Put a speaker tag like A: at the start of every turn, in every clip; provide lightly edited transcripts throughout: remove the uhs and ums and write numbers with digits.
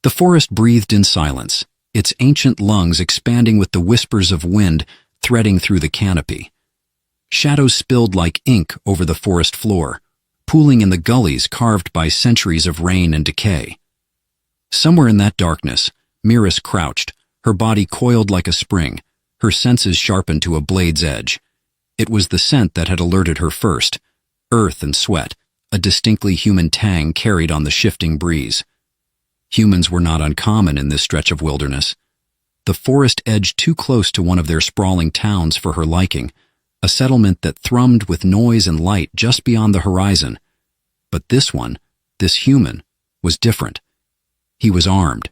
A: The forest breathed in silence, its ancient lungs expanding with the whispers of wind threading through the canopy. Shadows spilled like ink over the forest floor, pooling in the gullies carved by centuries of rain and decay. Somewhere in that darkness, Miris crouched, her body coiled like a spring, her senses sharpened to a blade's edge. It was the scent that had alerted her first, earth and sweat, a distinctly human tang carried on the shifting breeze. Humans were not uncommon in this stretch of wilderness. The forest edged too close to one of their sprawling towns for her liking, a settlement that thrummed with noise and light just beyond the horizon. But this one, this human, was different. He was armed.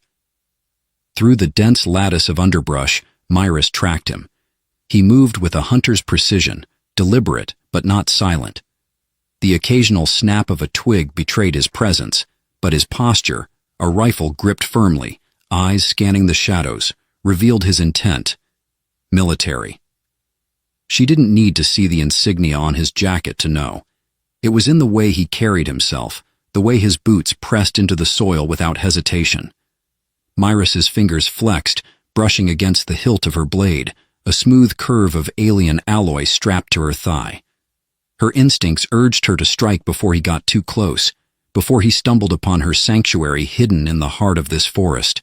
A: Through the dense lattice of underbrush, Miris tracked him. He moved with a hunter's precision, deliberate but not silent. The occasional snap of a twig betrayed his presence, but his posture, a rifle gripped firmly, eyes scanning the shadows, revealed his intent. Military. She didn't need to see the insignia on his jacket to know. It was in the way he carried himself, the way his boots pressed into the soil without hesitation. Miris's fingers flexed, brushing against the hilt of her blade, a smooth curve of alien alloy strapped to her thigh. Her instincts urged her to strike before he got too close, before he stumbled upon her sanctuary hidden in the heart of this forest.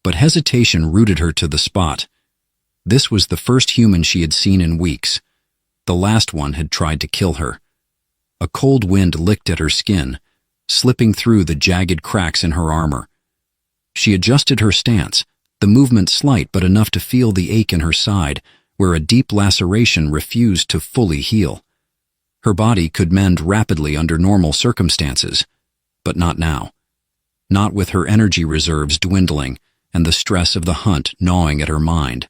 A: But hesitation rooted her to the spot. This was the first human she had seen in weeks. The last one had tried to kill her. A cold wind licked at her skin, slipping through the jagged cracks in her armor. She adjusted her stance, the movement slight but enough to feel the ache in her side, where a deep laceration refused to fully heal. Her body could mend rapidly under normal circumstances, but not now. Not with her energy reserves dwindling and the stress of the hunt gnawing at her mind.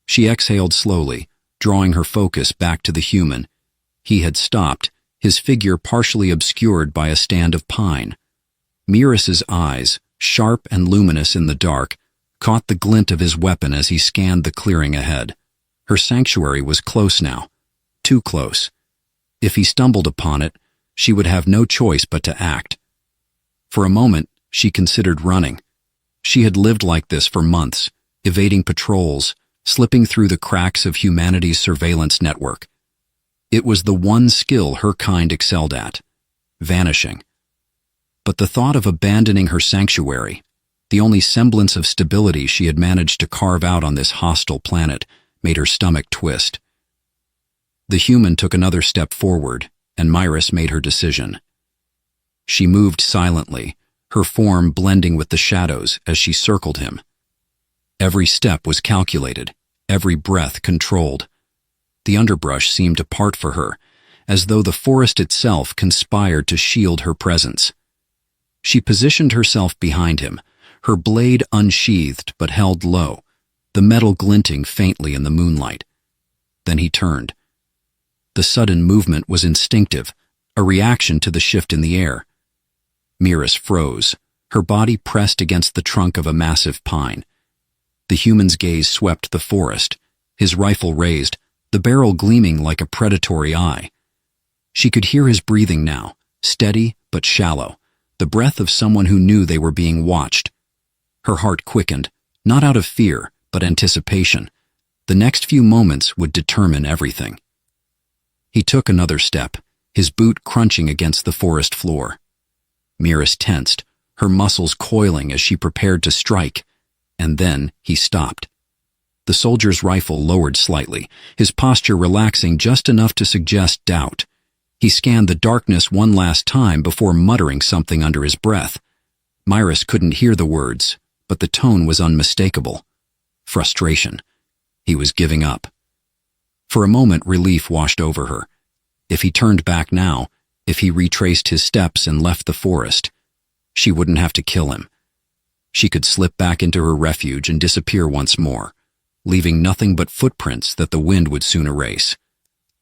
A: She exhaled slowly, drawing her focus back to the human. He had stopped, his figure partially obscured by a stand of pine. Miris's eyes, sharp and luminous in the dark, caught the glint of his weapon as he scanned the clearing ahead. Her sanctuary was close now, too close. If he stumbled upon it, she would have no choice but to act. For a moment, she considered running. She had lived like this for months, evading patrols, slipping through the cracks of humanity's surveillance network. It was the one skill her kind excelled at, vanishing. But the thought of abandoning her sanctuary, the only semblance of stability she had managed to carve out on this hostile planet, made her stomach twist. The human took another step forward, and Miris made her decision. She moved silently, her form blending with the shadows as she circled him. Every step was calculated, every breath controlled. The underbrush seemed to part for her, as though the forest itself conspired to shield her presence. She positioned herself behind him, her blade unsheathed but held low, the metal glinting faintly in the moonlight. Then he turned. The sudden movement was instinctive, a reaction to the shift in the air. Miris froze, her body pressed against the trunk of a massive pine. The human's gaze swept the forest, his rifle raised, the barrel gleaming like a predatory eye. She could hear his breathing now, steady but shallow, the breath of someone who knew they were being watched. Her heart quickened, not out of fear, but anticipation. The next few moments would determine everything. He took another step, his boot crunching against the forest floor. Miris tensed, her muscles coiling as she prepared to strike, and then he stopped. The soldier's rifle lowered slightly, his posture relaxing just enough to suggest doubt. He scanned the darkness one last time before muttering something under his breath. Miris couldn't hear the words, but the tone was unmistakable. Frustration. He was giving up. For a moment, relief washed over her. If he turned back now, if he retraced his steps and left the forest, she wouldn't have to kill him. She could slip back into her refuge and disappear once more, leaving nothing but footprints that the wind would soon erase.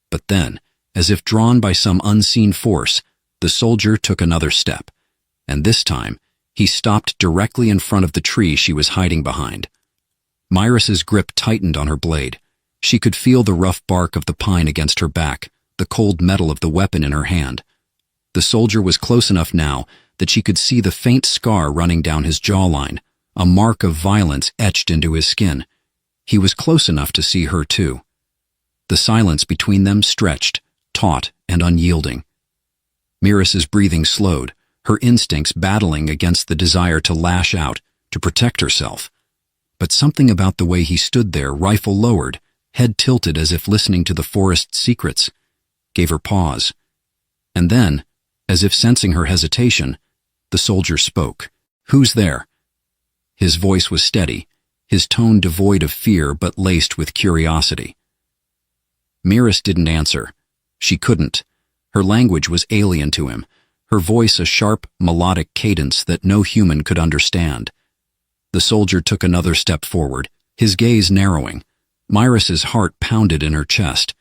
A: But then, as if drawn by some unseen force, the soldier took another step, and this time, he stopped directly in front of the tree she was hiding behind. Miris's grip tightened on her blade. She could feel the rough bark of the pine against her back, the cold metal of the weapon in her hand. The soldier was close enough now that she could see the faint scar running down his jawline, a mark of violence etched into his skin. He was close enough to see her too. The silence between them stretched, taut and unyielding. Miras's breathing slowed, her instincts battling against the desire to lash out, to protect herself. But something about the way he stood there, rifle lowered, head tilted as if listening to the forest's secrets, gave her pause. And then, as if sensing her hesitation, the soldier spoke. "Who's there?" His voice was steady, his tone devoid of fear but laced with curiosity. Miras didn't answer. She couldn't. Her language was alien to him, her voice a sharp, melodic cadence that no human could understand. The soldier took another step forward, his gaze narrowing. Miras's heart pounded in her chest.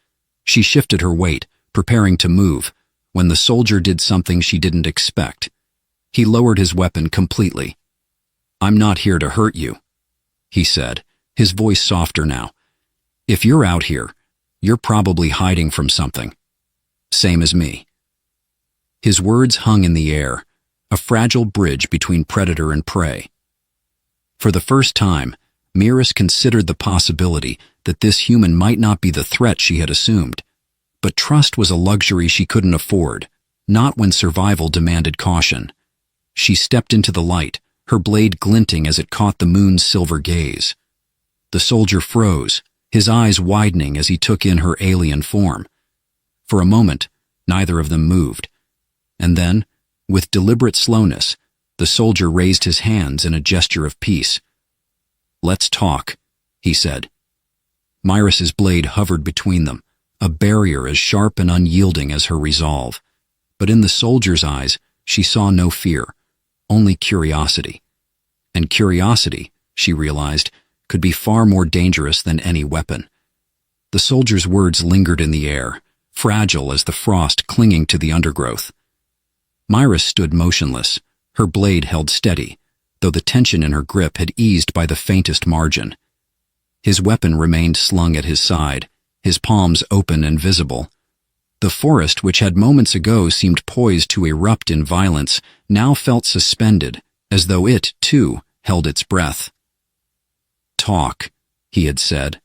A: She shifted her weight, preparing to move, when the soldier did something she didn't expect. He lowered his weapon completely. "I'm not here to hurt you," he said, his voice softer now. "If you're out here, you're probably hiding from something. Same as me." His words hung in the air, a fragile bridge between predator and prey. For the first time, Miras considered the possibility that this human might not be the threat she had assumed. But trust was a luxury she couldn't afford, not when survival demanded caution. She stepped into the light, her blade glinting as it caught the moon's silver gaze. The soldier froze, his eyes widening as he took in her alien form. For a moment, neither of them moved. And then, with deliberate slowness, the soldier raised his hands in a gesture of peace. "Let's talk," he said. Miras's blade hovered between them, a barrier as sharp and unyielding as her resolve. But in the soldier's eyes, she saw no fear, only curiosity. And curiosity, she realized, could be far more dangerous than any weapon. The soldier's words lingered in the air, fragile as the frost clinging to the undergrowth. Miras stood motionless, her blade held steady, though the tension in her grip had eased by the faintest margin. His weapon remained slung at his side, his palms open and visible. The forest, which had moments ago seemed poised to erupt in violence, now felt suspended, as though it, too, held its breath. "Talk," he had said,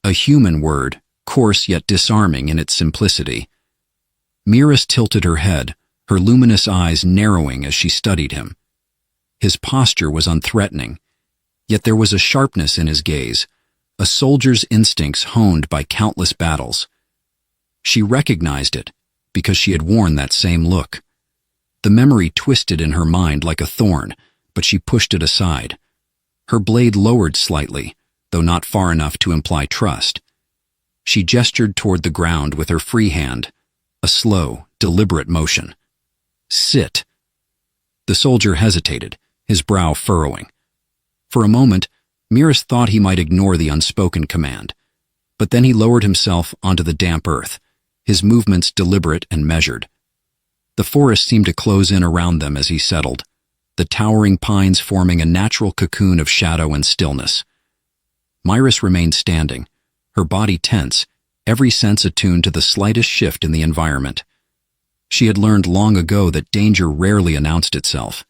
A: a human word, coarse yet disarming in its simplicity. Miras tilted her head, her luminous eyes narrowing as she studied him. His posture was unthreatening, yet there was a sharpness in his gaze, a soldier's instincts honed by countless battles. She recognized it, because she had worn that same look. The memory twisted in her mind like a thorn, but she pushed it aside. Her blade lowered slightly, though not far enough to imply trust. She gestured toward the ground with her free hand, a slow, deliberate motion. "Sit." The soldier hesitated, his brow furrowing. For a moment, Miras thought he might ignore the unspoken command, but then he lowered himself onto the damp earth, his movements deliberate and measured. The forest seemed to close in around them as he settled, the towering pines forming a natural cocoon of shadow and stillness. Miras remained standing, her body tense, every sense attuned to the slightest shift in the environment. She had learned long ago that danger rarely announced itself.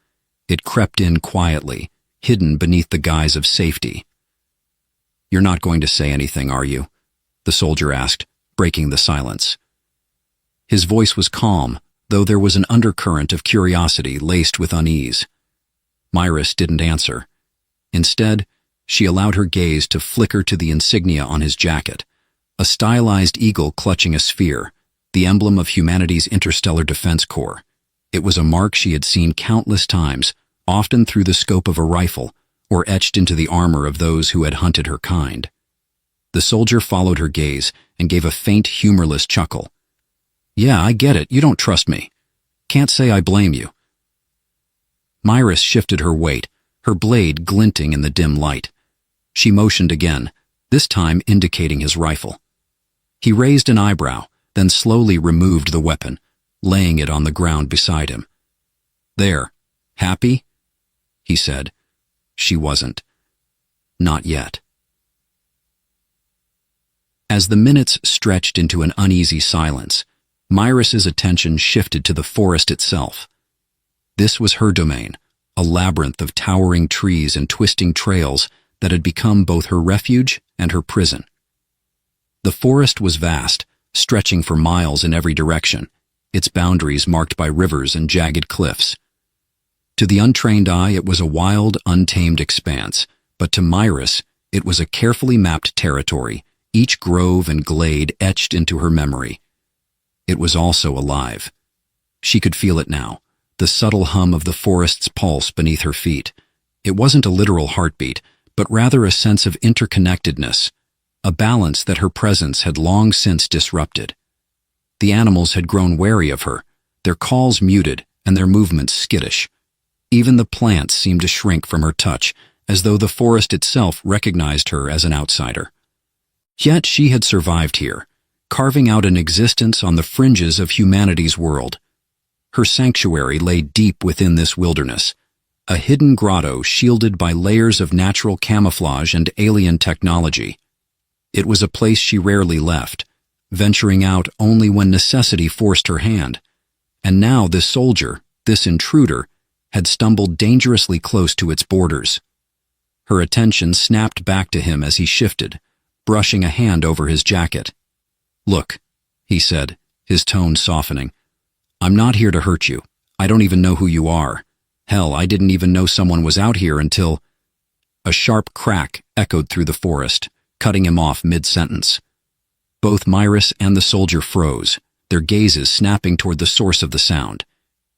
A: It crept in quietly, hidden beneath the guise of safety. "You're not going to say anything, are you?" the soldier asked, breaking the silence. His voice was calm, though there was an undercurrent of curiosity laced with unease. Miras didn't answer. Instead, she allowed her gaze to flicker to the insignia on his jacket, a stylized eagle clutching a sphere, the emblem of humanity's interstellar defense corps. It was a mark she had seen countless times, often through the scope of a rifle, or etched into the armor of those who had hunted her kind. The soldier followed her gaze and gave a faint, humorless chuckle. "Yeah, I get it. You don't trust me. Can't say I blame you." Miras shifted her weight, her blade glinting in the dim light. She motioned again, this time indicating his rifle. He raised an eyebrow, then slowly removed the weapon, laying it on the ground beside him. "There. Happy?" he said. She wasn't. Not yet. As the minutes stretched into an uneasy silence, Miras's attention shifted to the forest itself. This was her domain, a labyrinth of towering trees and twisting trails that had become both her refuge and her prison. The forest was vast, stretching for miles in every direction, its boundaries marked by rivers and jagged cliffs. To the untrained eye, it was a wild, untamed expanse, but to Myris, it was a carefully mapped territory, each grove and glade etched into her memory. It was also alive. She could feel it now, the subtle hum of the forest's pulse beneath her feet. It wasn't a literal heartbeat, but rather a sense of interconnectedness, a balance that her presence had long since disrupted. The animals had grown wary of her, their calls muted and their movements skittish. Even the plants seemed to shrink from her touch, as though the forest itself recognized her as an outsider. Yet she had survived here, carving out an existence on the fringes of humanity's world. Her sanctuary lay deep within this wilderness, a hidden grotto shielded by layers of natural camouflage and alien technology. It was a place she rarely left, venturing out only when necessity forced her hand. And now this soldier, this intruder, had stumbled dangerously close to its borders. Her attention snapped back to him as he shifted, brushing a hand over his jacket. "Look," he said, his tone softening. "I'm not here to hurt you. I don't even know who you are. Hell, I didn't even know someone was out here until—" A sharp crack echoed through the forest, cutting him off mid-sentence. Both Myris and the soldier froze, their gazes snapping toward the source of the sound.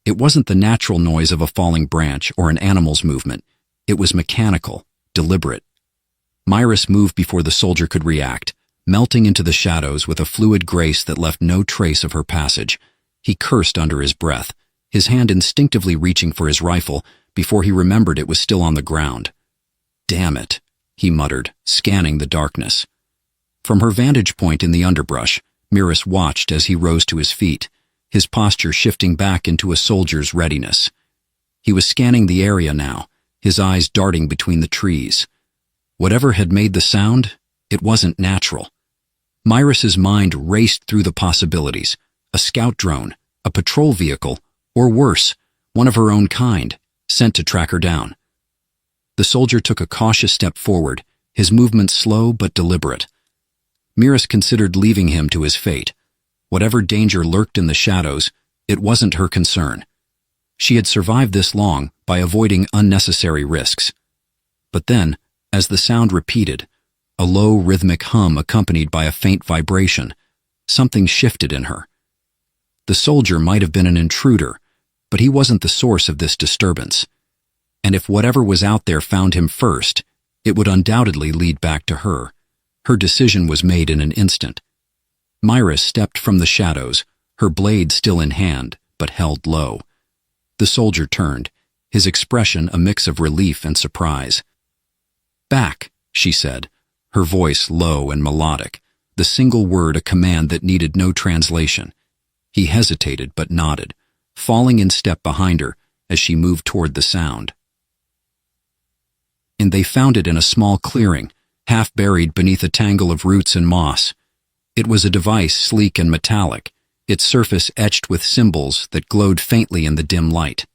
A: It wasn't the natural noise of a falling branch or an animal's movement. It was mechanical, deliberate. Myris moved before the soldier could react, melting into the shadows with a fluid grace that left no trace of her passage. He cursed under his breath, his hand instinctively reaching for his rifle before he remembered it was still on the ground. "Damn it," he muttered, scanning the darkness. From her vantage point in the underbrush, Myris watched as he rose to his feet, his posture shifting back into a soldier's readiness. He was scanning the area now, his eyes darting between the trees. Whatever had made the sound, it wasn't natural. Myris's mind raced through the possibilities: a scout drone, a patrol vehicle, or worse, one of her own kind, sent to track her down. The soldier took a cautious step forward, his movements slow but deliberate. Myris considered leaving him to his fate. Whatever danger lurked in the shadows, it wasn't her concern. She had survived this long by avoiding unnecessary risks. But then, as the sound repeated, a low rhythmic hum accompanied by a faint vibration, something shifted in her. The soldier might have been an intruder, but he wasn't the source of this disturbance. And if whatever was out there found him first, it would undoubtedly lead back to her. Her decision was made in an instant. Myris stepped from the shadows, her blade still in hand, but held low. The soldier turned, his expression a mix of relief and surprise. "Back," she said, her voice low and melodic, the single word a command that needed no translation. He hesitated but nodded, falling in step behind her as she moved toward the sound. And they found it in a small clearing, half buried beneath a tangle of roots and moss. It was a device sleek and metallic, its surface etched with symbols that glowed faintly in the dim light.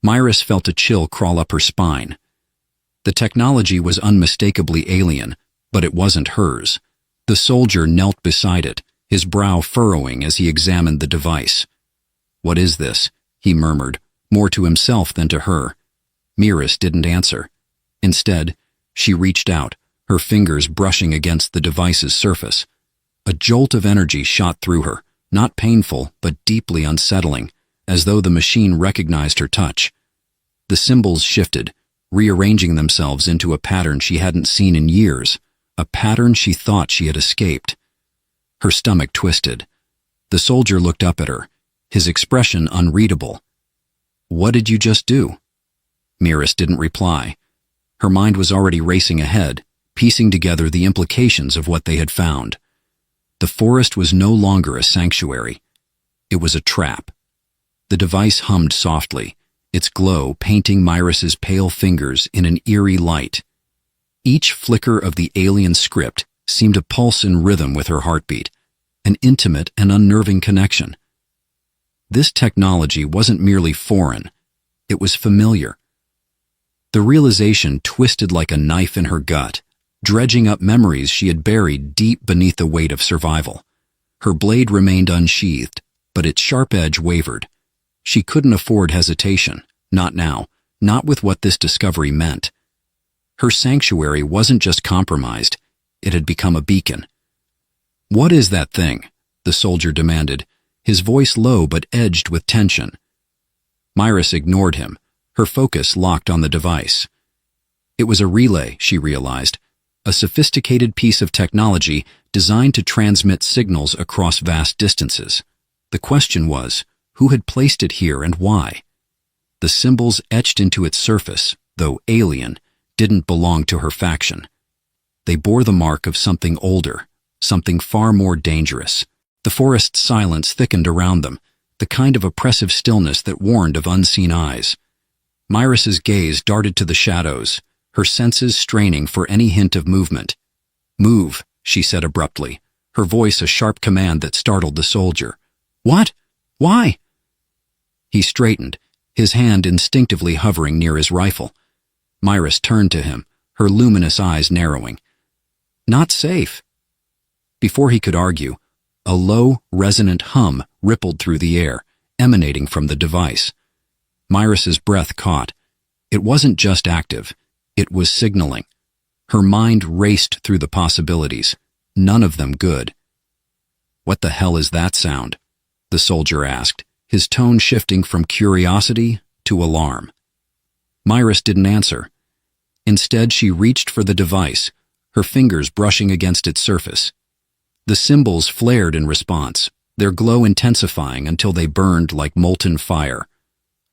A: Myris felt a chill crawl up her spine. The technology was unmistakably alien, but it wasn't hers. The soldier knelt beside it, his brow furrowing as he examined the device. "What is this?" he murmured, more to himself than to her. Myris didn't answer. Instead, she reached out, her fingers brushing against the device's surface. A jolt of energy shot through her, not painful, but deeply unsettling, as though the machine recognized her touch. The symbols shifted, rearranging themselves into a pattern she hadn't seen in years, a pattern she thought she had escaped. Her stomach twisted. The soldier looked up at her, his expression unreadable. "What did you just do?" Myris didn't reply. Her mind was already racing ahead, piecing together the implications of what they had found. The forest was no longer a sanctuary. It was a trap. The device hummed softly, its glow painting Myris's pale fingers in an eerie light. Each flicker of the alien script seemed to pulse in rhythm with her heartbeat, an intimate and unnerving connection. This technology wasn't merely foreign. It was familiar. The realization twisted like a knife in her gut, dredging up memories she had buried deep beneath the weight of survival. Her blade remained unsheathed, but its sharp edge wavered. She couldn't afford hesitation, not now, not with what this discovery meant. Her sanctuary wasn't just compromised, it had become a beacon. "What is that thing?" the soldier demanded, his voice low but edged with tension. Myris ignored him, her focus locked on the device. It was a relay, she realized, a sophisticated piece of technology designed to transmit signals across vast distances. The question was, who had placed it here and why? The symbols etched into its surface, though alien, didn't belong to her faction. They bore the mark of something older, something far more dangerous. The forest's silence thickened around them, the kind of oppressive stillness that warned of unseen eyes. Myris's gaze darted to the shadows, her senses straining for any hint of movement. "Move," she said abruptly, her voice a sharp command that startled the soldier. "What? Why?" He straightened, his hand instinctively hovering near his rifle. Myris turned to him, her luminous eyes narrowing. "Not safe." Before he could argue, a low, resonant hum rippled through the air, emanating from the device. Myris's breath caught. It wasn't just active, it was signaling. Her mind raced through the possibilities, none of them good. "What the hell is that sound?" the soldier asked, his tone shifting from curiosity to alarm. Myris didn't answer. Instead, she reached for the device, her fingers brushing against its surface. The symbols flared in response, their glow intensifying until they burned like molten fire.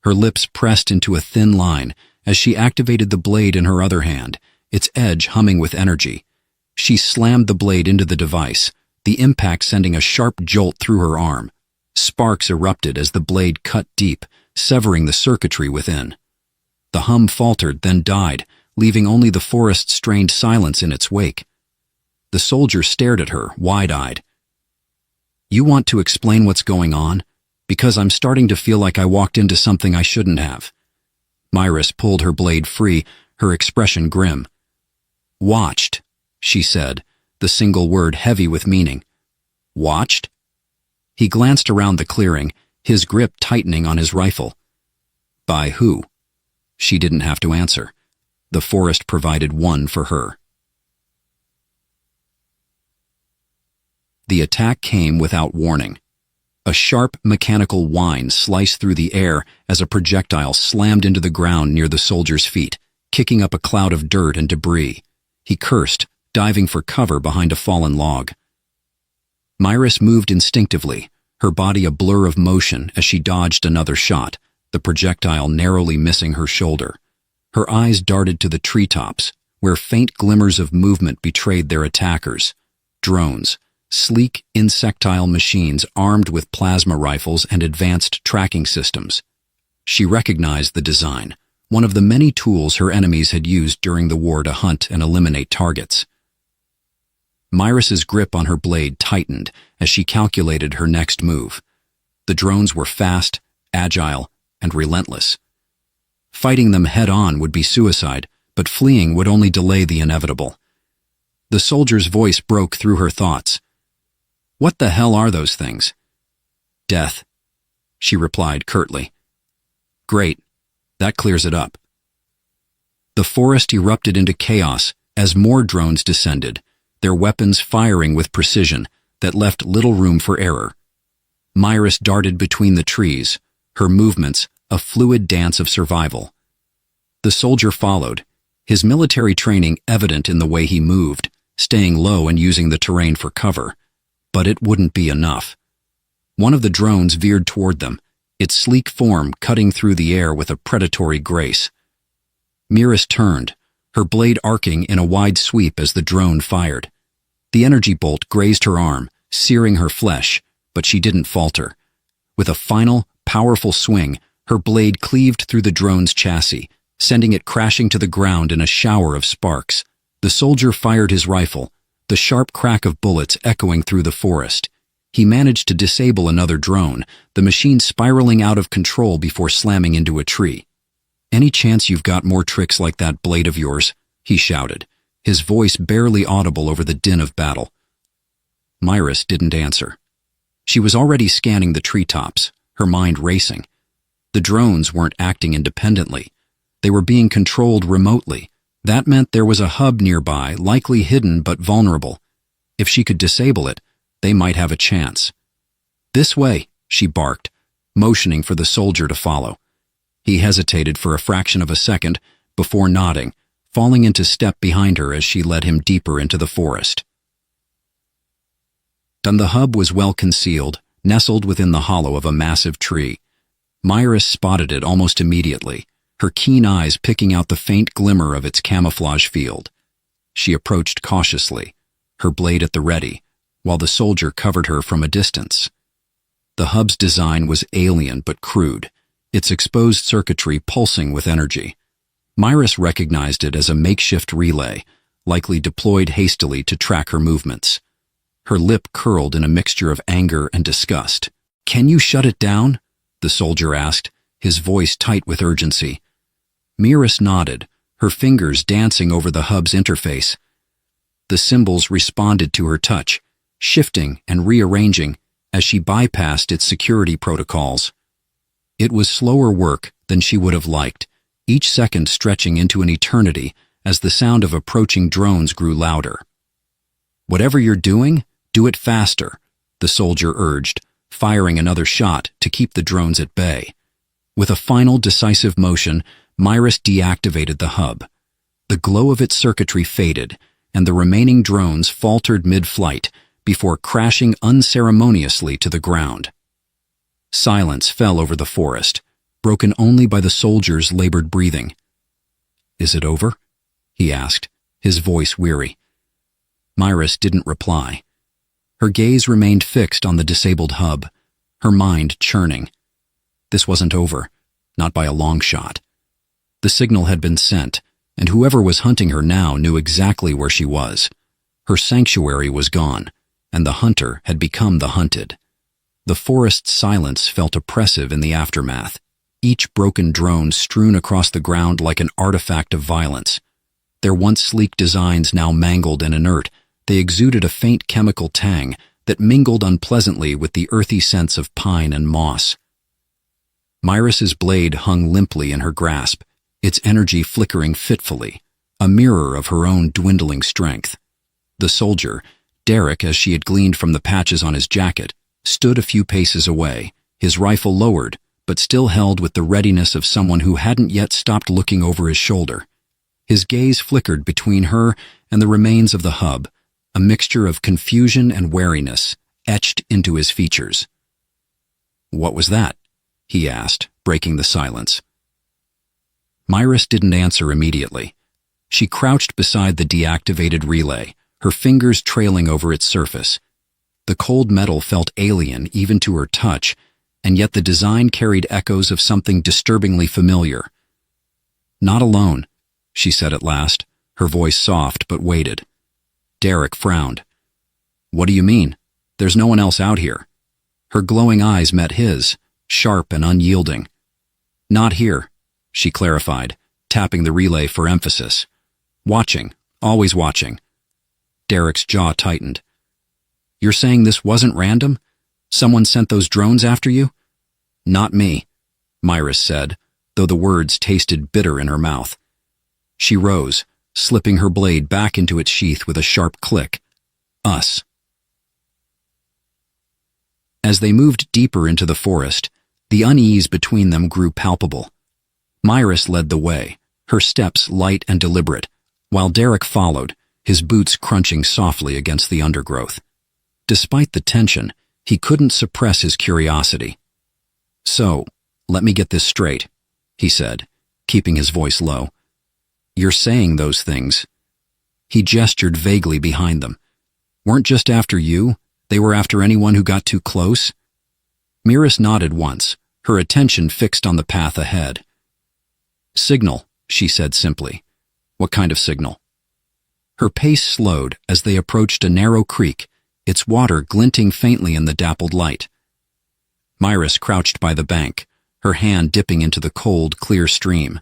A: Her lips pressed into a thin line as she activated the blade in her other hand, its edge humming with energy. She slammed the blade into the device, the impact sending a sharp jolt through her arm. Sparks erupted as the blade cut deep, severing the circuitry within. The hum faltered, then died, leaving only the forest's strained silence in its wake. The soldier stared at her, wide-eyed. "You want to explain what's going on? Because I'm starting to feel like I walked into something I shouldn't have." Myris pulled her blade free, her expression grim. "Watched," she said, the single word heavy with meaning. "Watched?" He glanced around the clearing, his grip tightening on his rifle. "By who?" She didn't have to answer. The forest provided one for her. The attack came without warning. A sharp, mechanical whine sliced through the air as a projectile slammed into the ground near the soldier's feet, kicking up a cloud of dirt and debris. He cursed, diving for cover behind a fallen log. Myris moved instinctively, her body a blur of motion as she dodged another shot, the projectile narrowly missing her shoulder. Her eyes darted to the treetops, where faint glimmers of movement betrayed their attackers. Drones, sleek, insectile machines armed with plasma rifles and advanced tracking systems. She recognized the design, one of the many tools her enemies had used during the war to hunt and eliminate targets. Myris's grip on her blade tightened as she calculated her next move. The drones were fast, agile, and relentless. Fighting them head-on would be suicide, but fleeing would only delay the inevitable. The soldier's voice broke through her thoughts. "What the hell are those things?" "Death," she replied curtly. "Great. That clears it up." The forest erupted into chaos as more drones descended, their weapons firing with precision that left little room for error. Myris darted between the trees, her movements a fluid dance of survival. The soldier followed, his military training evident in the way he moved, staying low and using the terrain for cover. But it wouldn't be enough. One of the drones veered toward them, its sleek form cutting through the air with a predatory grace. Myris turned, her blade arcing in a wide sweep as the drone fired. The energy bolt grazed her arm, searing her flesh, but she didn't falter. With a final, powerful swing, her blade cleaved through the drone's chassis, sending it crashing to the ground in a shower of sparks. The soldier fired his rifle, the sharp crack of bullets echoing through the forest. He managed to disable another drone, the machine spiraling out of control before slamming into a tree. "Any chance you've got more tricks like that blade of yours?" he shouted, his voice barely audible over the din of battle. Myris didn't answer. She was already scanning the treetops, her mind racing. The drones weren't acting independently. They were being controlled remotely. That meant there was a hub nearby, likely hidden but vulnerable. If she could disable it, they might have a chance. "This way," she barked, motioning for the soldier to follow. He hesitated for a fraction of a second before nodding, falling into step behind her as she led him deeper into the forest. The hub was well concealed, nestled within the hollow of a massive tree. Myris spotted it almost immediately, her keen eyes picking out the faint glimmer of its camouflage field. She approached cautiously, her blade at the ready, while the soldier covered her from a distance. The hub's design was alien but crude, its exposed circuitry pulsing with energy. Myris recognized it as a makeshift relay, likely deployed hastily to track her movements. Her lip curled in a mixture of anger and disgust. "Can you shut it down?" the soldier asked, his voice tight with urgency. Myris nodded, her fingers dancing over the hub's interface. The symbols responded to her touch, shifting and rearranging as she bypassed its security protocols. It was slower work than she would have liked, each second stretching into an eternity as the sound of approaching drones grew louder. "Whatever you're doing, do it faster," the soldier urged, firing another shot to keep the drones at bay. With a final decisive motion, Myris deactivated the hub. The glow of its circuitry faded, and the remaining drones faltered mid-flight before crashing unceremoniously to the ground. Silence fell over the forest, broken only by the soldier's labored breathing. "Is it over?" he asked, his voice weary. Myris didn't reply. Her gaze remained fixed on the disabled hub, her mind churning. This wasn't over, not by a long shot. The signal had been sent, and whoever was hunting her now knew exactly where she was. Her sanctuary was gone, and the hunter had become the hunted. The forest's silence felt oppressive in the aftermath, each broken drone strewn across the ground like an artifact of violence. Their once sleek designs now mangled and inert, they exuded a faint chemical tang that mingled unpleasantly with the earthy scents of pine and moss. Myris's blade hung limply in her grasp, its energy flickering fitfully, a mirror of her own dwindling strength. The soldier, Derek as she had gleaned from the patches on his jacket, stood a few paces away, his rifle lowered, but still held with the readiness of someone who hadn't yet stopped looking over his shoulder. His gaze flickered between her and the remains of the hub, a mixture of confusion and wariness etched into his features. "What was that?" he asked, breaking the silence. Myris didn't answer immediately. She crouched beside the deactivated relay, her fingers trailing over its surface. The cold metal felt alien even to her touch, and yet the design carried echoes of something disturbingly familiar. "Not alone," she said at last, her voice soft but weighted. Derek frowned. "What do you mean? There's no one else out here." Her glowing eyes met his, sharp and unyielding. "Not here," she clarified, tapping the relay for emphasis. "Watching, always watching." Derek's jaw tightened. "You're saying this wasn't random? Someone sent those drones after you?" "Not me," Myris said, though the words tasted bitter in her mouth. She rose, slipping her blade back into its sheath with a sharp click. "Us." As they moved deeper into the forest, the unease between them grew palpable. Myris led the way, her steps light and deliberate, while Derek followed, his boots crunching softly against the undergrowth. Despite the tension, he couldn't suppress his curiosity. "So, let me get this straight," he said, keeping his voice low. "You're saying those things." He gestured vaguely behind them. "Weren't just after you, they were after anyone who got too close?" Myris nodded once, her attention fixed on the path ahead. "Signal," she said simply. "What kind of signal?" Her pace slowed as they approached a narrow creek, its water glinting faintly in the dappled light. Myris crouched by the bank, her hand dipping into the cold, clear stream.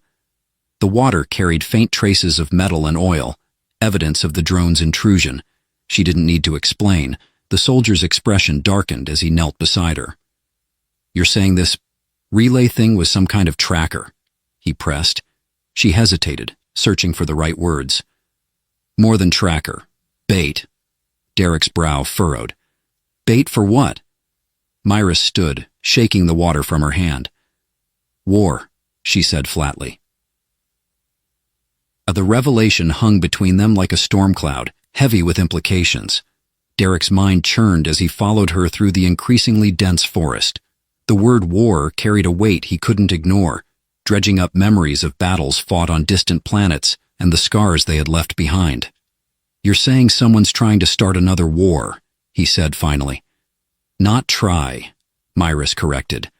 A: The water carried faint traces of metal and oil, evidence of the drone's intrusion. She didn't need to explain. The soldier's expression darkened as he knelt beside her. "You're saying this relay thing was some kind of tracker?" he pressed. She hesitated, searching for the right words. "More than tracker. Bait." Derek's brow furrowed. "Bait for what?" Myris stood, shaking the water from her hand. "War," she said flatly. The revelation hung between them like a storm cloud, heavy with implications. Derek's mind churned as he followed her through the increasingly dense forest. The word war carried a weight he couldn't ignore, dredging up memories of battles fought on distant planets and the scars they had left behind. "You're saying someone's trying to start another war," he said finally. "Not try," Myris corrected.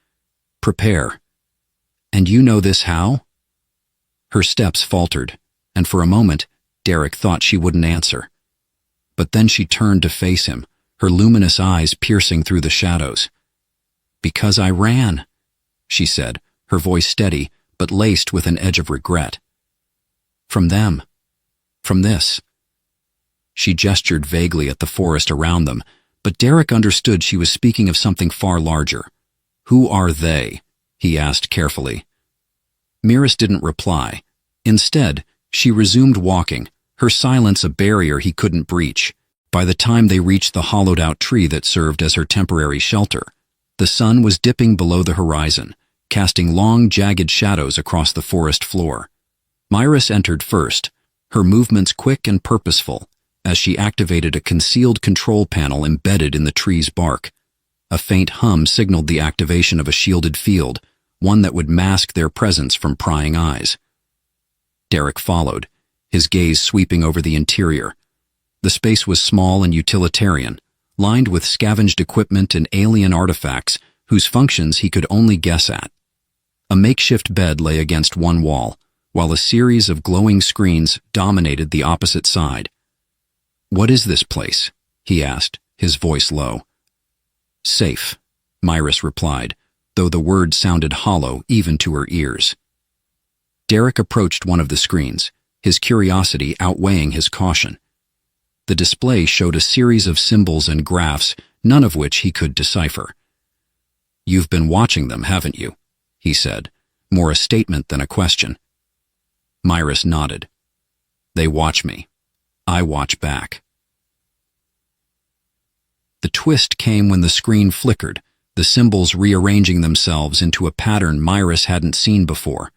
A: "Prepare. And you know this how?" Her steps faltered, and for a moment, Derek thought she wouldn't answer. But then she turned to face him, her luminous eyes piercing through the shadows. "Because I ran," she said, her voice steady, but laced with an edge of regret. "From them. From this." She gestured vaguely at the forest around them, but Derek understood she was speaking of something far larger. "Who are they?" he asked carefully. Myris didn't reply. Instead, she resumed walking, her silence a barrier he couldn't breach. By the time they reached the hollowed-out tree that served as her temporary shelter, the sun was dipping below the horizon, casting long, jagged shadows across the forest floor. Myris entered first, her movements quick and purposeful, as she activated a concealed control panel embedded in the tree's bark. A faint hum signaled the activation of a shielded field, one that would mask their presence from prying eyes. Derek followed, his gaze sweeping over the interior. The space was small and utilitarian, lined with scavenged equipment and alien artifacts whose functions he could only guess at. A makeshift bed lay against one wall, while a series of glowing screens dominated the opposite side. "What is this place?" he asked, his voice low. "Safe," Myris replied, though the words sounded hollow even to her ears. Derek approached one of the screens, his curiosity outweighing his caution. The display showed a series of symbols and graphs, none of which he could decipher. "You've been watching them, haven't you?" he said, more a statement than a question. Myris nodded. "They watch me. I watch back." The twist came when the screen flickered, the symbols rearranging themselves into a pattern Myris hadn't seen before.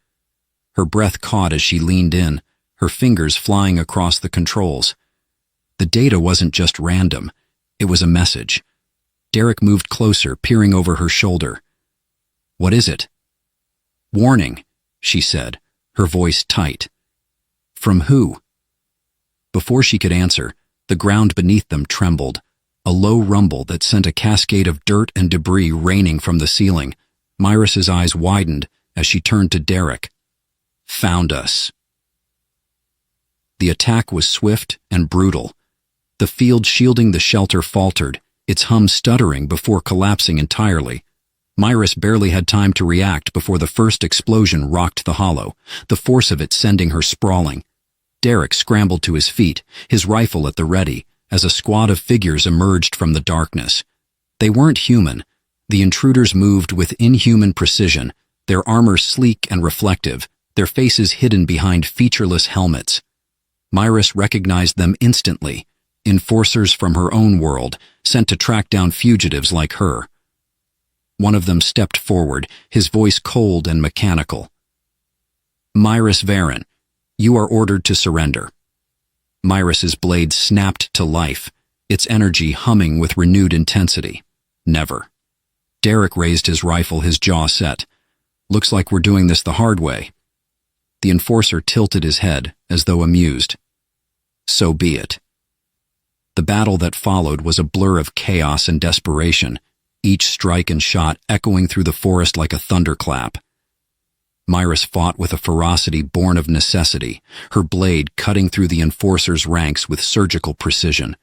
A: Her breath caught as she leaned in, her fingers flying across the controls. The data wasn't just random, it was a message. Derek moved closer, peering over her shoulder. "What is it?" "Warning," she said, her voice tight. "From who?" Before she could answer, the ground beneath them trembled, a low rumble that sent a cascade of dirt and debris raining from the ceiling. Myris's eyes widened as she turned to Derek. "Found us." The attack was swift and brutal. The field shielding the shelter faltered, its hum stuttering before collapsing entirely. Myris barely had time to react before the first explosion rocked the hollow, the force of it sending her sprawling. Derek scrambled to his feet, his rifle at the ready, as a squad of figures emerged from the darkness. They weren't human. The intruders moved with inhuman precision, their armor sleek and reflective, their faces hidden behind featureless helmets. Myris recognized them instantly, enforcers from her own world, sent to track down fugitives like her. One of them stepped forward, his voice cold and mechanical. "Myris Varen, you are ordered to surrender." Myris's blade snapped to life, its energy humming with renewed intensity. "Never." Derek raised his rifle, his jaw set. "Looks like we're doing this the hard way." The enforcer tilted his head, as though amused. "So be it." The battle that followed was a blur of chaos and desperation, each strike and shot echoing through the forest like a thunderclap. Myris fought with a ferocity born of necessity, her blade cutting through the enforcer's ranks with surgical precision.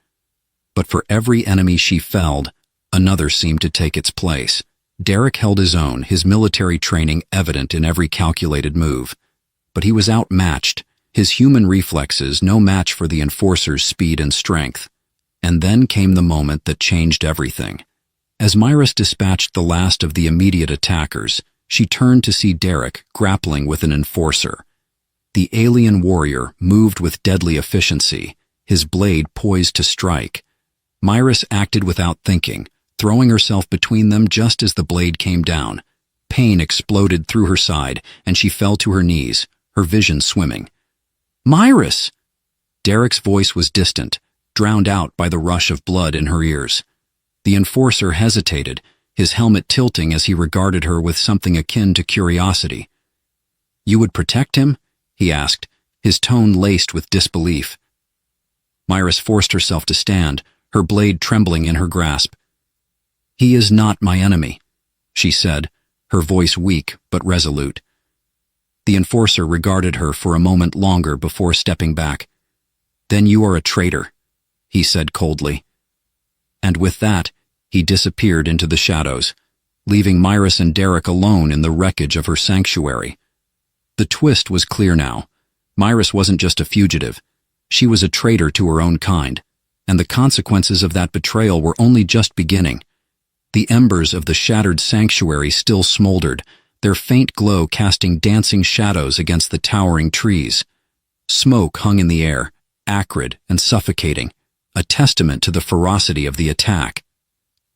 A: But for every enemy she felled, another seemed to take its place. Derek held his own, his military training evident in every calculated move. But he was outmatched, his human reflexes no match for the Enforcer's speed and strength. And then came the moment that changed everything. As Myris dispatched the last of the immediate attackers, she turned to see Derek grappling with an Enforcer. The alien warrior moved with deadly efficiency, his blade poised to strike. Myris acted without thinking, throwing herself between them just as the blade came down. Pain exploded through her side, and she fell to her knees, her vision swimming. "Myris!" Derek's voice was distant, drowned out by the rush of blood in her ears. The Enforcer hesitated, his helmet tilting as he regarded her with something akin to curiosity. "You would protect him?" he asked, his tone laced with disbelief. Myris forced herself to stand, her blade trembling in her grasp. "He is not my enemy," she said, her voice weak but resolute. The Enforcer regarded her for a moment longer before stepping back. "Then you are a traitor," he said coldly. And with that, he disappeared into the shadows, leaving Myris and Derek alone in the wreckage of her sanctuary. The twist was clear now. Myris wasn't just a fugitive. She was a traitor to her own kind, and the consequences of that betrayal were only just beginning. The embers of the shattered sanctuary still smoldered, their faint glow casting dancing shadows against the towering trees. Smoke hung in the air, acrid and suffocating, a testament to the ferocity of the attack.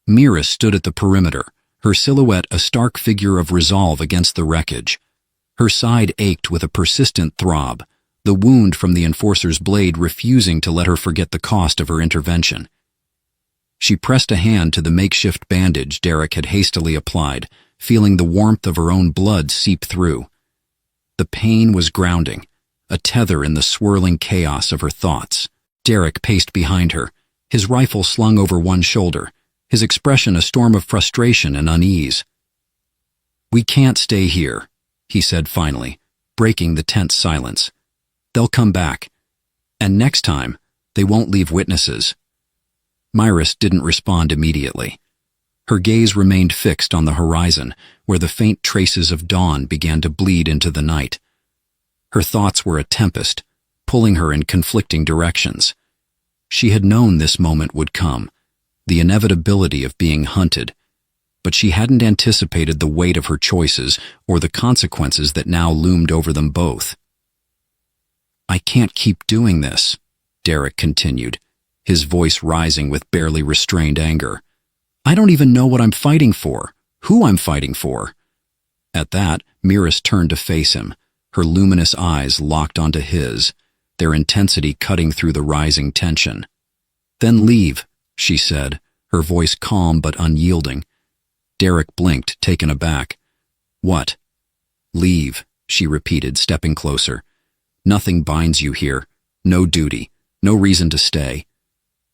A: Myris stood at the perimeter, her silhouette a stark figure of resolve against the wreckage. Her side ached with a persistent throb, the wound from the Enforcer's blade refusing to let her forget the cost of her intervention. She pressed a hand to the makeshift bandage Derek had hastily applied, feeling the warmth of her own blood seep through. The pain was grounding, a tether in the swirling chaos of her thoughts. Derek paced behind her, his rifle slung over one shoulder, his expression a storm of frustration and unease. "We can't stay here," he said finally, breaking the tense silence. "They'll come back. And next time, they won't leave witnesses." Myris didn't respond immediately. Her gaze remained fixed on the horizon, where the faint traces of dawn began to bleed into the night. Her thoughts were a tempest, pulling her in conflicting directions. She had known this moment would come, the inevitability of being hunted, but she hadn't anticipated the weight of her choices or the consequences that now loomed over them both. "I can't keep doing this," Derek continued, his voice rising with barely restrained anger. "I don't even know what I'm fighting for, who I'm fighting for." At that, Myris turned to face him, her luminous eyes locked onto his, their intensity cutting through the rising tension. "Then leave," she said, her voice calm but unyielding. Derek blinked, taken aback. "What?" "Leave," she repeated, stepping closer. "Nothing binds you here. No duty. No reason to stay."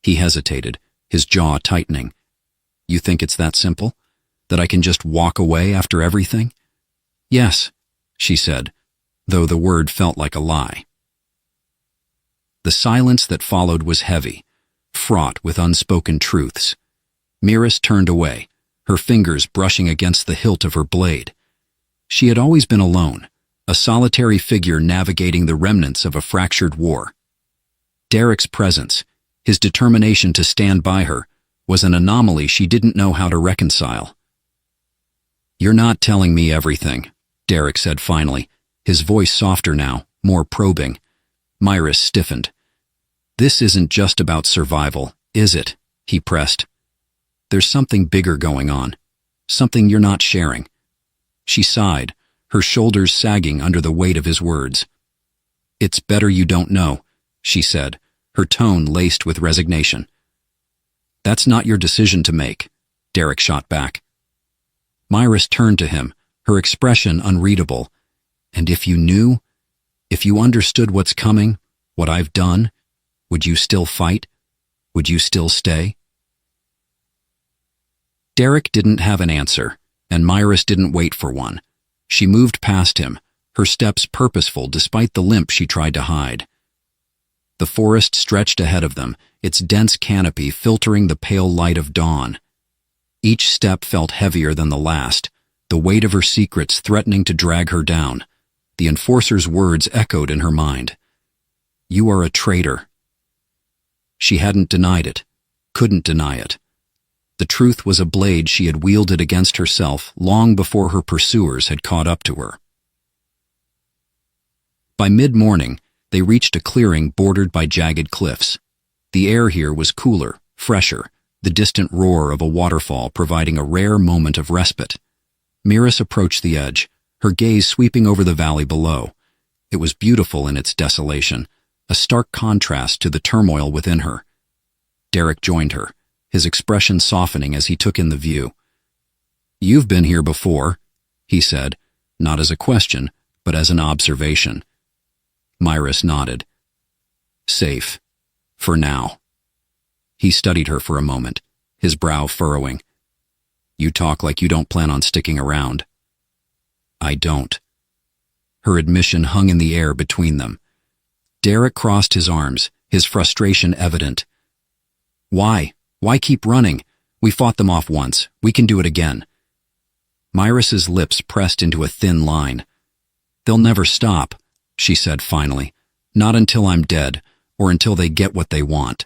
A: He hesitated, his jaw tightening. "You think it's that simple? That I can just walk away after everything?" "Yes," she said, though the word felt like a lie. The silence that followed was heavy, fraught with unspoken truths. Myris turned away, her fingers brushing against the hilt of her blade. She had always been alone, a solitary figure navigating the remnants of a fractured war. Derek's presence, his determination to stand by her, was an anomaly she didn't know how to reconcile. "You're not telling me everything," Derek said finally, his voice softer now, more probing. Myris stiffened. "This isn't just about survival, is it?" he pressed. "There's something bigger going on, something you're not sharing." She sighed, her shoulders sagging under the weight of his words. "It's better you don't know," she said, her tone laced with resignation. "That's not your decision to make," Derek shot back. Myris turned to him, her expression unreadable. "And if you knew, if you understood what's coming, what I've done, would you still fight? Would you still stay?" Derek didn't have an answer, and Myris didn't wait for one. She moved past him, her steps purposeful despite the limp she tried to hide. The forest stretched ahead of them, its dense canopy filtering the pale light of dawn. Each step felt heavier than the last, the weight of her secrets threatening to drag her down. The enforcer's words echoed in her mind. "You are a traitor." She hadn't denied it, couldn't deny it. The truth was a blade she had wielded against herself long before her pursuers had caught up to her. By mid-morning, they reached a clearing bordered by jagged cliffs. The air here was cooler, fresher, the distant roar of a waterfall providing a rare moment of respite. Miris approached the edge, her gaze sweeping over the valley below. It was beautiful in its desolation, a stark contrast to the turmoil within her. Derek joined her, his expression softening as he took in the view. "You've been here before," he said, not as a question, but as an observation. Miris nodded. "Safe. For now." He studied her for a moment, his brow furrowing. "You talk like you don't plan on sticking around." "I don't." Her admission hung in the air between them. Derek crossed his arms, his frustration evident. "Why? Why keep running? We fought them off once. We can do it again." Miris's lips pressed into a thin line. "They'll never stop," she said finally. "Not until I'm dead, or until they get what they want."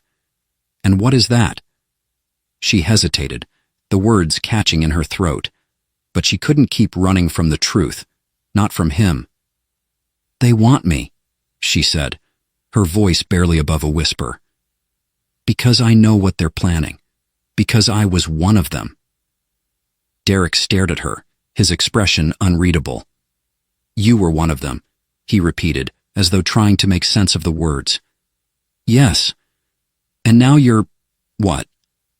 A: "And what is that?" She hesitated, the words catching in her throat. But she couldn't keep running from the truth, not from him. "They want me," she said, her voice barely above a whisper. "Because I know what they're planning. Because I was one of them." Derek stared at her, his expression unreadable. "You were one of them," he repeated, as though trying to make sense of the words. "Yes. And now you're, what,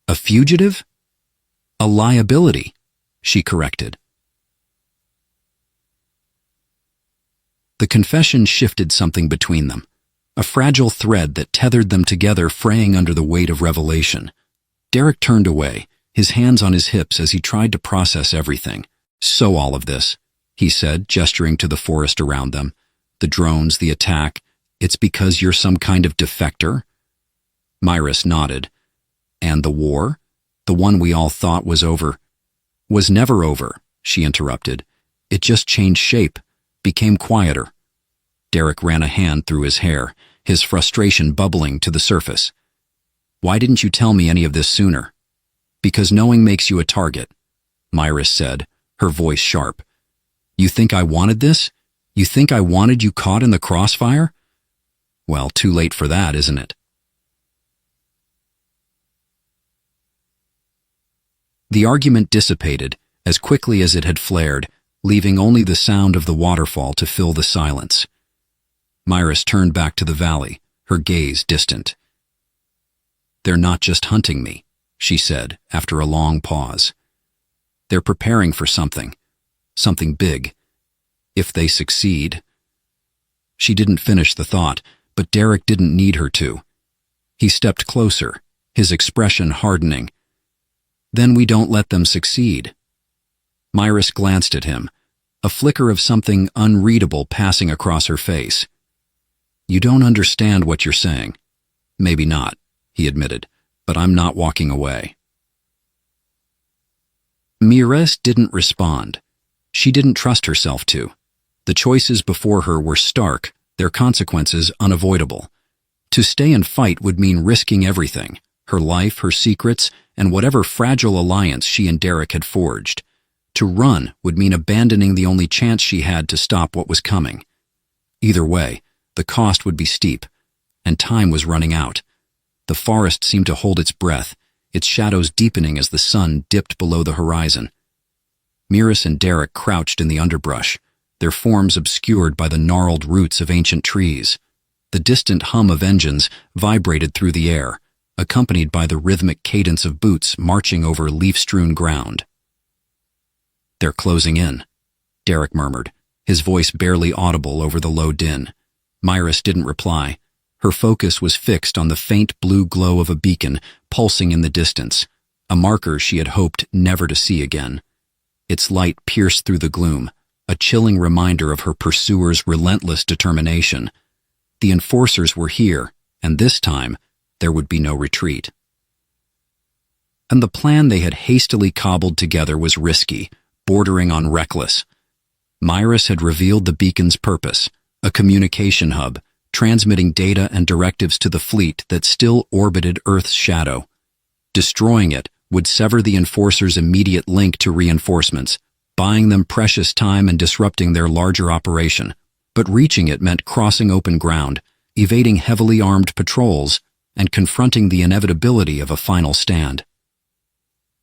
A: a fugitive?" "A liability," she corrected. The confession shifted something between them, a fragile thread that tethered them together fraying under the weight of revelation. Derek turned away, his hands on his hips as he tried to process everything. "So all of this," he said, gesturing to the forest around them. "The drones, the attack, it's because you're some kind of defector?" Miris nodded. "And the war? The one we all thought was over?" "Was never over," she interrupted. "It just changed shape, became quieter." Derek ran a hand through his hair, his frustration bubbling to the surface. "Why didn't you tell me any of this sooner?" "Because knowing makes you a target," Miris said, her voice sharp. "You think I wanted this? You think I wanted you caught in the crossfire? Well, too late for that, isn't it?" The argument dissipated as quickly as it had flared, leaving only the sound of the waterfall to fill the silence. Miris turned back to the valley, her gaze distant. "They're not just hunting me," she said after a long pause. "They're preparing for something big. If they succeed." She didn't finish the thought, but Derek didn't need her to. He stepped closer, his expression hardening. "Then we don't let them succeed." Miris glanced at him, a flicker of something unreadable passing across her face. "You don't understand what you're saying." "Maybe not," he admitted, "but I'm not walking away." Miris didn't respond. She didn't trust herself to. The choices before her were stark, their consequences unavoidable. To stay and fight would mean risking everything, her life, her secrets, and whatever fragile alliance she and Derek had forged. To run would mean abandoning the only chance she had to stop what was coming. Either way, the cost would be steep, and time was running out. The forest seemed to hold its breath, its shadows deepening as the sun dipped below the horizon. Miris and Derek crouched in the underbrush, their forms obscured by the gnarled roots of ancient trees. The distant hum of engines vibrated through the air, accompanied by the rhythmic cadence of boots marching over leaf-strewn ground. "They're closing in," Derek murmured, his voice barely audible over the low din. Miris didn't reply. Her focus was fixed on the faint blue glow of a beacon pulsing in the distance, a marker she had hoped never to see again. Its light pierced through the gloom, a chilling reminder of her pursuers' relentless determination. The enforcers were here, and this time there would be no retreat. And the plan they had hastily cobbled together was risky, bordering on reckless. Myrus had revealed the beacon's purpose, a communication hub, transmitting data and directives to the fleet that still orbited Earth's shadow. Destroying it would sever the Enforcer's immediate link to reinforcements, buying them precious time and disrupting their larger operation. But reaching it meant crossing open ground, evading heavily armed patrols, and confronting the inevitability of a final stand.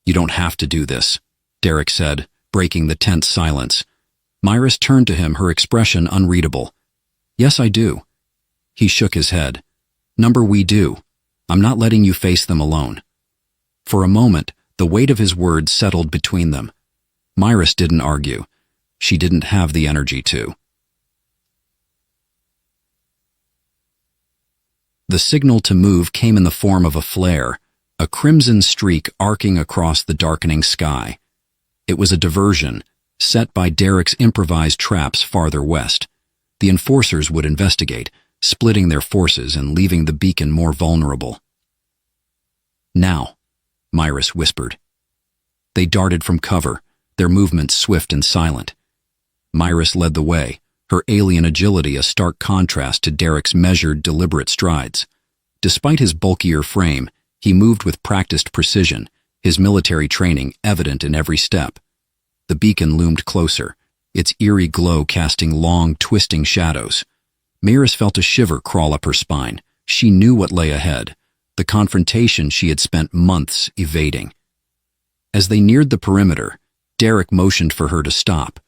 A: "You don't have to do this," Derek said, breaking the tense silence. Myrus turned to him, her expression unreadable. "Yes, I do." He shook his head. "Number, we do. I'm not letting you face them alone." For a moment, the weight of his words settled between them. Myrus didn't argue. She didn't have the energy to. The signal to move came in the form of a flare, a crimson streak arcing across the darkening sky. It was a diversion, set by Derek's improvised traps farther west. The Enforcers would investigate, splitting their forces and leaving the beacon more vulnerable. "Now," Myrus whispered. They darted from cover, their movements swift and silent. Myrus led the way, her alien agility a stark contrast to Derek's measured, deliberate strides. Despite his bulkier frame, he moved with practiced precision, his military training evident in every step. The beacon loomed closer, its eerie glow casting long, twisting shadows. Myrus felt a shiver crawl up her spine. She knew what lay ahead, the confrontation she had spent months evading. As they neared the perimeter, Derek motioned for her to stop.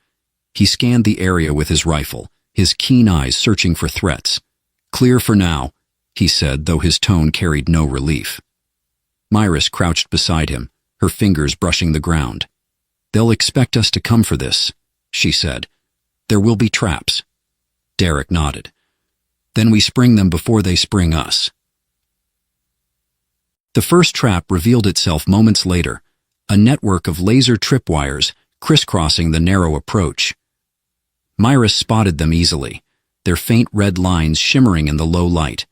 A: He scanned the area with his rifle, his keen eyes searching for threats. "Clear for now," he said, though his tone carried no relief. Myrus crouched beside him, her fingers brushing the ground. "They'll expect us to come for this," she said. "There will be traps." Derek nodded. "Then we spring them before they spring us." The first trap revealed itself moments later, a network of laser tripwires crisscrossing the narrow approach. Myrus spotted them easily, their faint red lines shimmering in the low light.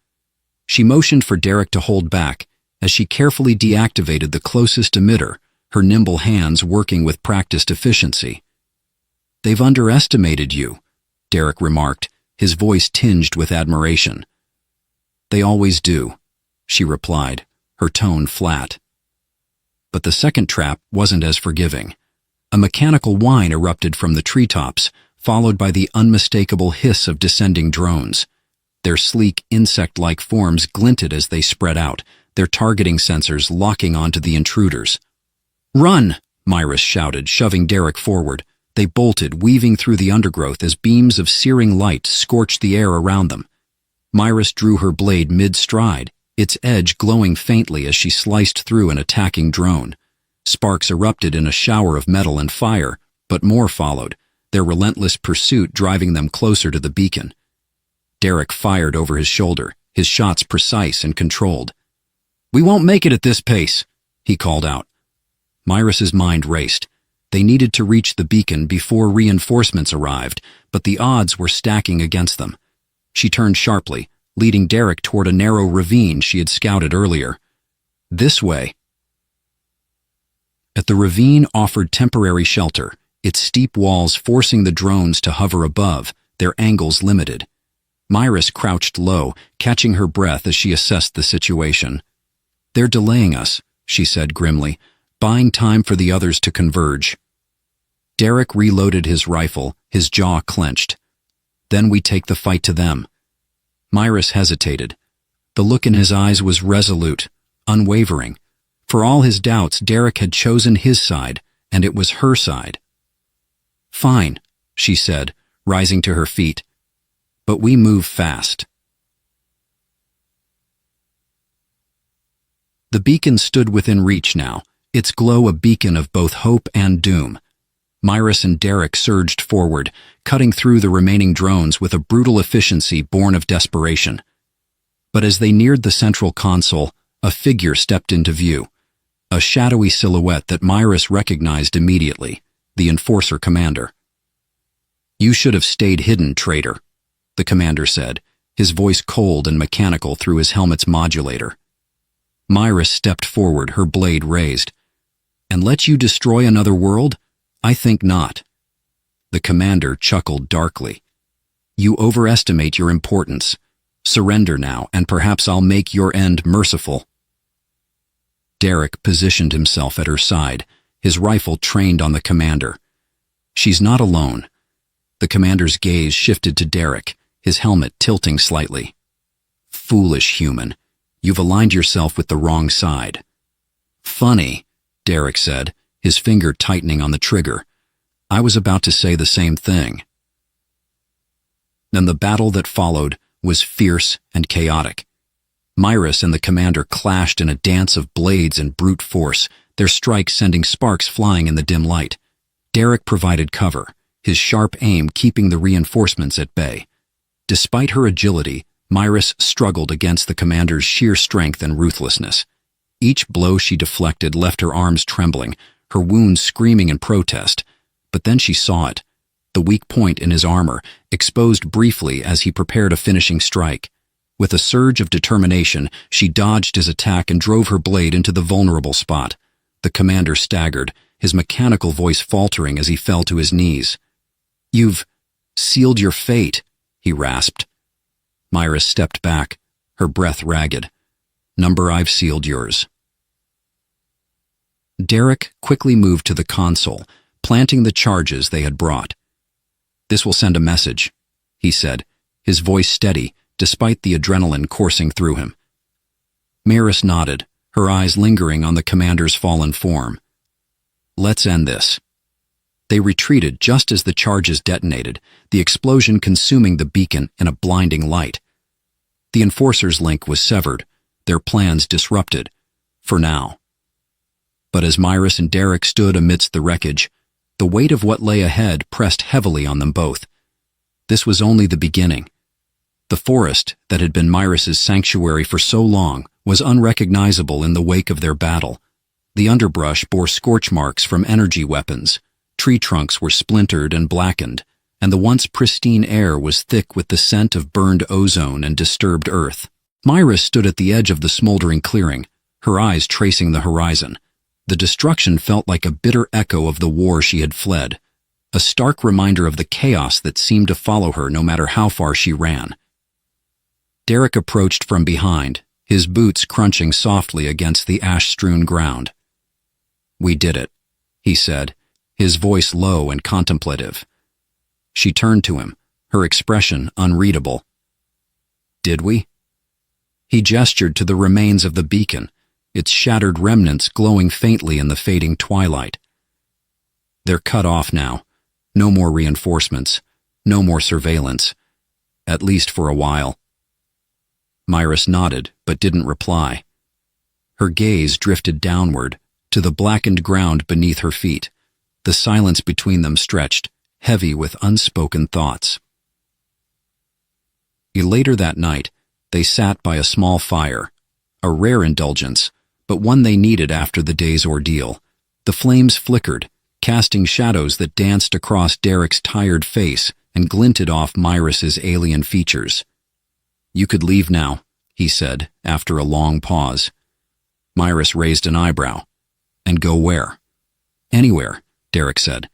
A: She motioned for Derek to hold back as she carefully deactivated the closest emitter, her nimble hands working with practiced efficiency. "They've underestimated you," Derek remarked, his voice tinged with admiration. "They always do," she replied, her tone flat. But the second trap wasn't as forgiving. A mechanical whine erupted from the treetops, followed by the unmistakable hiss of descending drones. Their sleek, insect-like forms glinted as they spread out, their targeting sensors locking onto the intruders. "Run!" Myrus shouted, shoving Derek forward. They bolted, weaving through the undergrowth as beams of searing light scorched the air around them. Myrus drew her blade mid-stride, its edge glowing faintly as she sliced through an attacking drone. Sparks erupted in a shower of metal and fire, but more followed, their relentless pursuit driving them closer to the beacon. Derek fired over his shoulder, his shots precise and controlled. "We won't make it at this pace," he called out. Myrus's mind raced. They needed to reach the beacon before reinforcements arrived, but the odds were stacking against them. She turned sharply, leading Derek toward a narrow ravine she had scouted earlier. "This way." The ravine offered temporary shelter, its steep walls forcing the drones to hover above, their angles limited. Myrus crouched low, catching her breath as she assessed the situation. "They're delaying us," she said grimly, buying time for the others to converge. Derek reloaded his rifle, his jaw clenched. "Then we take the fight to them." Myrus hesitated. The look in his eyes was resolute, unwavering. For all his doubts, Derek had chosen his side, and it was her side. "Fine," she said, rising to her feet. "But we move fast." The beacon stood within reach now, its glow a beacon of both hope and doom. Myrus and Derek surged forward, cutting through the remaining drones with a brutal efficiency born of desperation. But as they neared the central console, a figure stepped into view. A shadowy silhouette that Myrus recognized immediately, the Enforcer commander. "You should have stayed hidden, traitor," the commander said, his voice cold and mechanical through his helmet's modulator. Myris stepped forward, her blade raised. "And let you destroy another world? I think not." The commander chuckled darkly. "You overestimate your importance. Surrender now, and perhaps I'll make your end merciful." Derek positioned himself at her side, his rifle trained on the commander. "She's not alone." The commander's gaze shifted to Derek, his helmet tilting slightly. "Foolish human. You've aligned yourself with the wrong side." "Funny," Derek said, his finger tightening on the trigger. "I was about to say the same thing." Then the battle that followed was fierce and chaotic. Myris and the commander clashed in a dance of blades and brute force, their strikes sending sparks flying in the dim light. Derek provided cover, his sharp aim keeping the reinforcements at bay. Despite her agility, Myris struggled against the commander's sheer strength and ruthlessness. Each blow she deflected left her arms trembling, her wounds screaming in protest. But then she saw it, the weak point in his armor, exposed briefly as he prepared a finishing strike. With a surge of determination, she dodged his attack and drove her blade into the vulnerable spot. The commander staggered, his mechanical voice faltering as he fell to his knees. "You've sealed your fate," he rasped. Myris stepped back, her breath ragged. "Number, I've sealed yours." Derek quickly moved to the console, planting the charges they had brought. "This will send a message," he said, his voice steady, despite the adrenaline coursing through him. Myris nodded, her eyes lingering on the commander's fallen form. "Let's end this." They retreated just as the charges detonated, the explosion consuming the beacon in a blinding light. The Enforcer's link was severed, their plans disrupted, for now. But as Myris and Derek stood amidst the wreckage, the weight of what lay ahead pressed heavily on them both. This was only the beginning. The forest that had been Myris's sanctuary for so long was unrecognizable in the wake of their battle. The underbrush bore scorch marks from energy weapons, tree trunks were splintered and blackened, and the once pristine air was thick with the scent of burned ozone and disturbed earth. Myris stood at the edge of the smoldering clearing, her eyes tracing the horizon. The destruction felt like a bitter echo of the war she had fled, a stark reminder of the chaos that seemed to follow her no matter how far she ran. Derek approached from behind, his boots crunching softly against the ash-strewn ground. "We did it," he said, his voice low and contemplative. She turned to him, her expression unreadable. "Did we?" He gestured to the remains of the beacon, its shattered remnants glowing faintly in the fading twilight. "They're cut off now. No more reinforcements, no more surveillance, at least for a while." Myris nodded, but didn't reply. Her gaze drifted downward, to the blackened ground beneath her feet. The silence between them stretched, heavy with unspoken thoughts. Later that night, they sat by a small fire, a rare indulgence, but one they needed after the day's ordeal. The flames flickered, casting shadows that danced across Derek's tired face and glinted off Myris's alien features. "You could leave now," he said, after a long pause. Myris raised an eyebrow. "And go where?" "Anywhere," Derek said.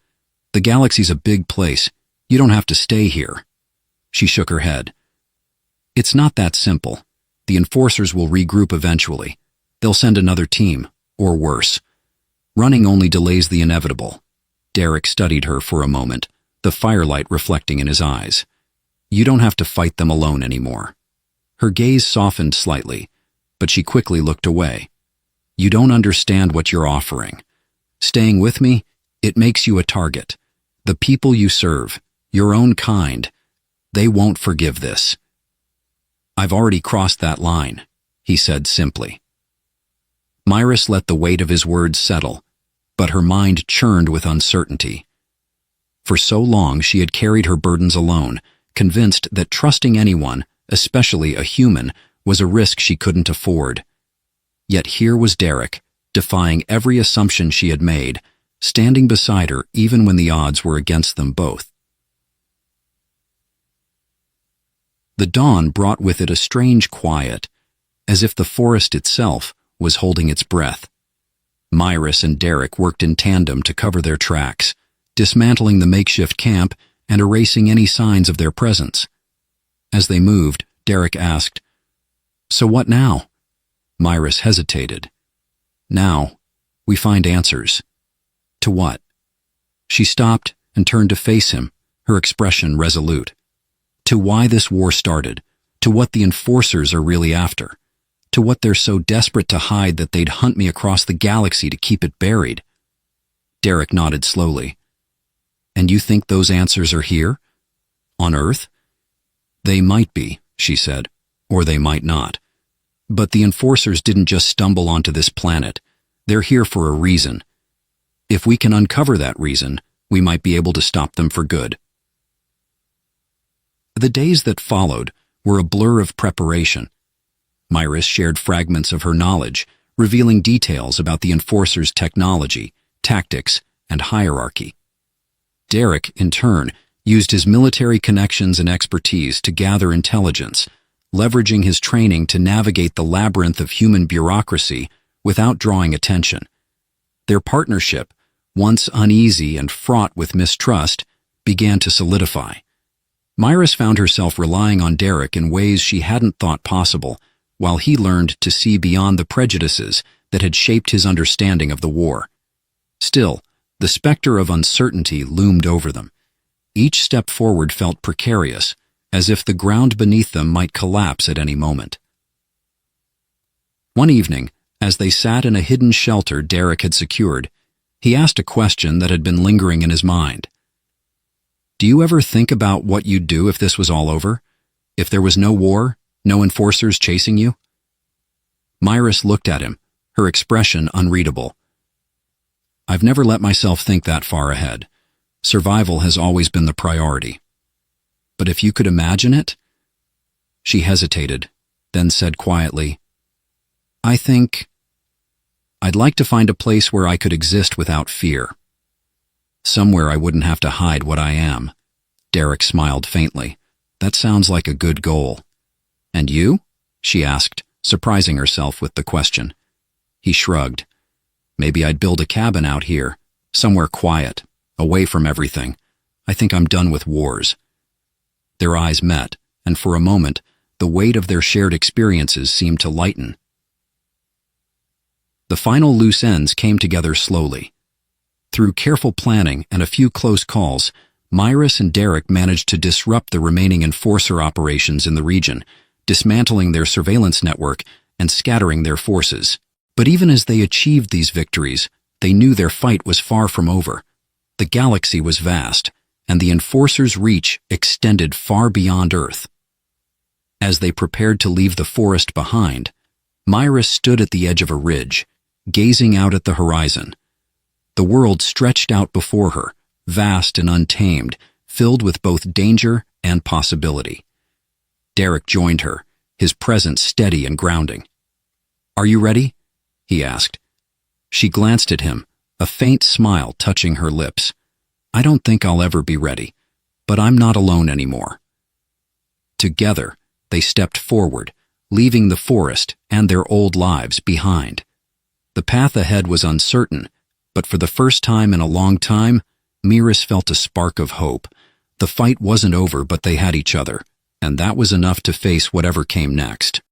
A: "The galaxy's a big place. You don't have to stay here." She shook her head. "It's not that simple. The Enforcers will regroup eventually. They'll send another team, or worse. Running only delays the inevitable." Derek studied her for a moment, the firelight reflecting in his eyes. "You don't have to fight them alone anymore." Her gaze softened slightly, but she quickly looked away. "You don't understand what you're offering. Staying with me, it makes you a target. The people you serve, your own kind, they won't forgive this." "I've already crossed that line," he said simply. Myris let the weight of his words settle, but her mind churned with uncertainty. For so long she had carried her burdens alone, convinced that trusting anyone, especially a human, was a risk she couldn't afford. Yet here was Derek, defying every assumption she had made, standing beside her even when the odds were against them both. The dawn brought with it a strange quiet, as if the forest itself was holding its breath. Myrus and Derek worked in tandem to cover their tracks, dismantling the makeshift camp and erasing any signs of their presence. As they moved, Derek asked, "So what now?" Myrus hesitated. "Now, we find answers." "To what?" She stopped and turned to face him, her expression resolute. "To why this war started, to what the enforcers are really after, to what they're so desperate to hide that they'd hunt me across the galaxy to keep it buried." Derek nodded slowly. "And you think those answers are here? On Earth?" "They might be," she said, "or they might not. But the enforcers didn't just stumble onto this planet. They're here for a reason. If we can uncover that reason, we might be able to stop them for good." The days that followed were a blur of preparation. Myrus shared fragments of her knowledge, revealing details about the enforcers' technology, tactics, and hierarchy. Derek, in turn, used his military connections and expertise to gather intelligence, leveraging his training to navigate the labyrinth of human bureaucracy without drawing attention. Their partnership, once uneasy and fraught with mistrust, began to solidify. Myrus found herself relying on Derek in ways she hadn't thought possible, while he learned to see beyond the prejudices that had shaped his understanding of the war. Still, the specter of uncertainty loomed over them. Each step forward felt precarious, as if the ground beneath them might collapse at any moment. One evening, as they sat in a hidden shelter Derek had secured, he asked a question that had been lingering in his mind. "Do you ever think about what you'd do if this was all over? If there was no war, no enforcers chasing you?" Myrus looked at him, her expression unreadable. "I've never let myself think that far ahead. Survival has always been the priority. But if you could imagine it?" She hesitated, then said quietly, "I think I'd like to find a place where I could exist without fear. Somewhere I wouldn't have to hide what I am." Derek smiled faintly. "That sounds like a good goal." "And you?" she asked, surprising herself with the question. He shrugged. "Maybe I'd build a cabin out here, somewhere quiet, away from everything. I think I'm done with wars." Their eyes met, and for a moment, the weight of their shared experiences seemed to lighten. The final loose ends came together slowly. Through careful planning and a few close calls, Myrus and Derek managed to disrupt the remaining enforcer operations in the region, dismantling their surveillance network and scattering their forces. But even as they achieved these victories, they knew their fight was far from over. The galaxy was vast, and the enforcers' reach extended far beyond Earth. As they prepared to leave the forest behind, Myrus stood at the edge of a ridge, gazing out at the horizon. The world stretched out before her, vast and untamed, filled with both danger and possibility. Derek joined her, his presence steady and grounding. "Are you ready?" he asked. She glanced at him, a faint smile touching her lips. "I don't think I'll ever be ready, but I'm not alone anymore." Together, they stepped forward, leaving the forest and their old lives behind. The path ahead was uncertain, but for the first time in a long time, Myrus felt a spark of hope. The fight wasn't over, but they had each other, and that was enough to face whatever came next.